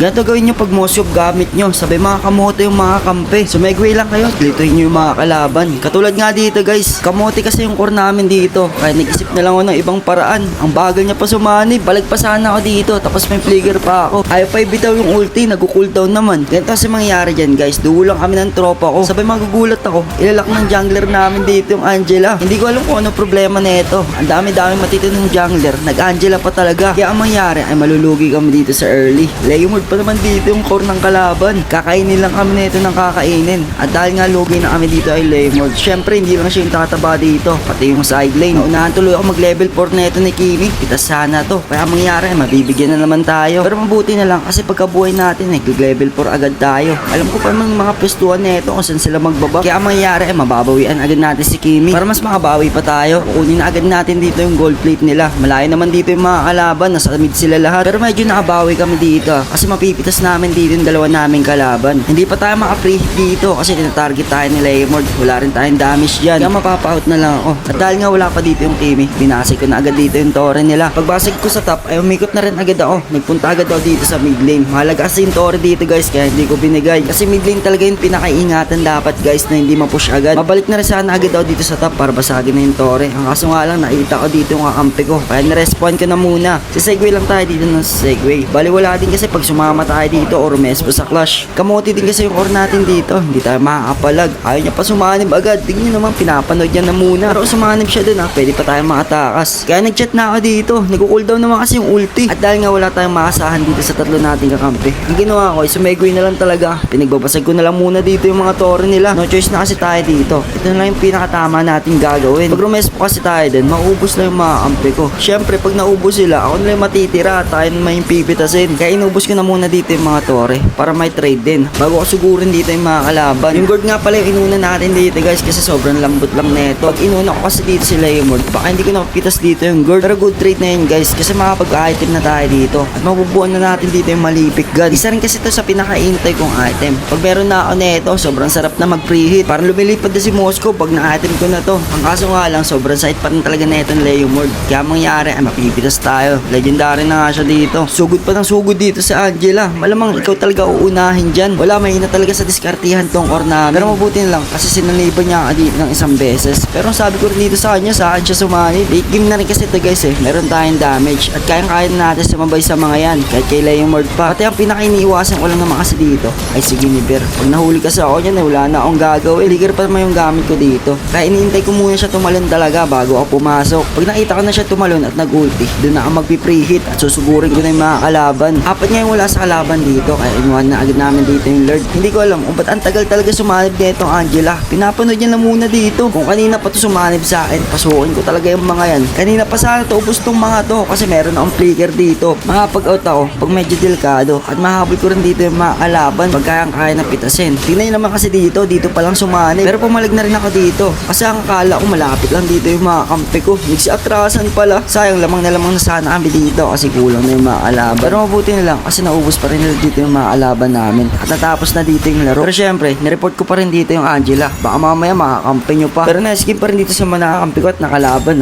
Ganito gawin nyo pag mosyog gamit nyo. Sabay mga kamote yung mga kampe. Sumegway lang kayo. Glitohin nyo yung mga kalaban. Katulad nga dito guys. Kamote kasi yung core namin dito. Kaya nag-isip na lang ako ng ibang paraan. Ang bagal niya pa sumanib. Balagpasan ako dito. Tapos may fligger pa ako. Ayaw pa ibitaw yung ulti. Nag-cooldown naman. Ganito kasi mangyayari dyan guys. Dulo lang kami ng tropa ko. Sabay magugulat ako. Ilalak ng jungler namin dito yung Angela. Hindi ko alam kung ano problema nito. Ang dami-dami matitinong jungler. Nag-Angela pa talaga. Kaya ang mangyari ay malulugi kami dito sa early. Leomord pa naman dito yung core ng kalaban. Kakainin lang kami nito ng kakainin. At dahil nga lugi na kami dito ay Leomord. Syempre hindi lang siya yung tataba dito. Pati yung side lane. Naunahan tuloy ako mag level 4 nito ni Kimi. Kita sana to. Kaya ang mangyari ay mabibigyan na naman tayo. Pero mabuti na lang kasi pagkabuhay natin ay level 4 agad tayo. Alam ko pa mga pwestuhan nito kung saan sila magbaba. Kaya ang mangyari ay mababawian agad natin si Kimi. Para mas makabawi pa tayo. Kukunin na agad natin dito yung gold plate nila. Malayo naman dito yung mga kalaban. Nasa mid sila lahat. Pero medyo nakabawi kami dito. Kasi mapipitas namin dito yung dalawa naming kalaban. Hindi pa tayo maka-free dito kasi tinatarget tayo ni Leomord. Wala rin tayong damage dyan. Kaya mapapa-out na lang ako. At dahil nga wala pa dito yung Kimi, binasig ko na agad dito yung tore nila. Pagbasig ko sa top ay umikot na rin agad ako. Nagpunta agad ako dito sa mid lane. Mahalaga kasi yung tore dito guys kaya hindi ko binigay. Kasi mid lane talaga yung pinakaingatan dapat guys na hindi ma-push agad. Mabalik na rin sana agad ako dito sa top para basagin na yung tore. Ang kaso nga lang nakita ko dito yung kakampi ko. Kaya na-respawn ko na muna. Si Segway lang tayo dito ng Segway. Bali wala din kasi pag sumama tayo dito or mespo sa clash. Kamote din kasi yung core natin dito. Hindi tayo makakapalag. Ayaw niya pa sumanib agad. Tingnan nyo naman pinapanood niya na muna. Pero sumanib siya dun pwede pa tayo makatakas. Kaya nag-chat na ako dito. Nag-cooldown naman kasi yung ulti. At dahil nga wala tayong maasahan dito sa tatlo nating kakampi. Ang ginawa ko ay sumegway na lang talaga. Pinagbabasag ko na lang muna dito yung mga tore nila. No choice na kasi tayo dito. Ito na lang yung pinakatama natin gagawin. Pag rumespo kasi tayo din, maubos na yung mga kampi ko. Syempre pag naubos sila, ako na lang matitira. Tayo na may pipitasin. Kaya inubos ko na muna dito yung mga tore para may trade din. Bago ko sigurin dito yung mga kalaban. Yung gold nga pala yung inuna natin dito guys kasi sobrang lambot lang neto. Pag inuna ko kasi dito si Leomord, baka hindi ko napitas dito yung gold. Pero good trade na yun guys kasi makapag-item na tayo dito. At mabubuan na natin dito yung malipik gun. Isa rin kasi ito sa pinaka-intay kong item. Pag meron na ako neto, sobrang sarap na mag-preheat. Parang lumilipad na si Moscow pag na-item ko na to. Ang kaso nga lang, sobrang sight pa rin talaga neto ng Leomord. Kaya mangyari ay mapipitas tayo. Legendary na nga siya dito. Sugod pa ng sugod dito sa Angela. Malamang ikaw talaga uunahin dyan. Wala, mahina talaga sa diskartihan tong core namin. Pero mabuti na lang kasi sinaliban niya ka dito ng isang beses. Pero ang sabi ko rin dito sa kanya, sa akin siya sumanib. Late game na rin kasi ito guys meron tayong damage. At kayang-kaya na natin sumabay sa mga yan. Kahit kay Leomord pa. Pati ang pinaka-iniiwasan ko lang naman kasi dito ay si Guinevere. Pag nahuli kasi ako yan wala na akong gagawin. Flicker pa naman yung gamit ko dito. Kaya iniintay ko muna siya tumalon talaga bago ako pumasok. Pag nakita ko na siya tumalon at nag-ulti, doon na ako magpi-preheat at susugurin ko na yung mga kalaban. Apat nga yung wala sa kalaban dito kaya inuwan na agad namin dito yung Lord. Hindi ko alam kung ba't ang tagal talaga sumanib nitong Angela. Pinapanood niya na muna dito. Kung kanina pa to sumanib sa akin, pasukin ko talaga yung mga yan. Kanina pa sana to ubos tong mga to kasi meron akong flicker dito. Makapag-out ako pag medyo delikado at mahabol ko rin dito yung mga kalaban pag kayang-kaya na pitasin. Tingnan nyo naman kasi dito pa lang sumanib. Pero pumalag na rin ako dito kasi ang akala ko malapit lang dito yung mga kampi ko. Nagsi-atrasan pala. Sayang lamang na sana kami dito kasi kulang na yung mga kalaban. Pero mabuti na lang kasi naubos pa rin nila dito yung mga kalaban namin. At natapos na dito yung laro. Pero syempre, nireport ko pa rin dito yung Angela. Baka mamaya makakampi nyo pa. Pero na-skip pa rin dito sa mga nakakampi ko at nakalaban.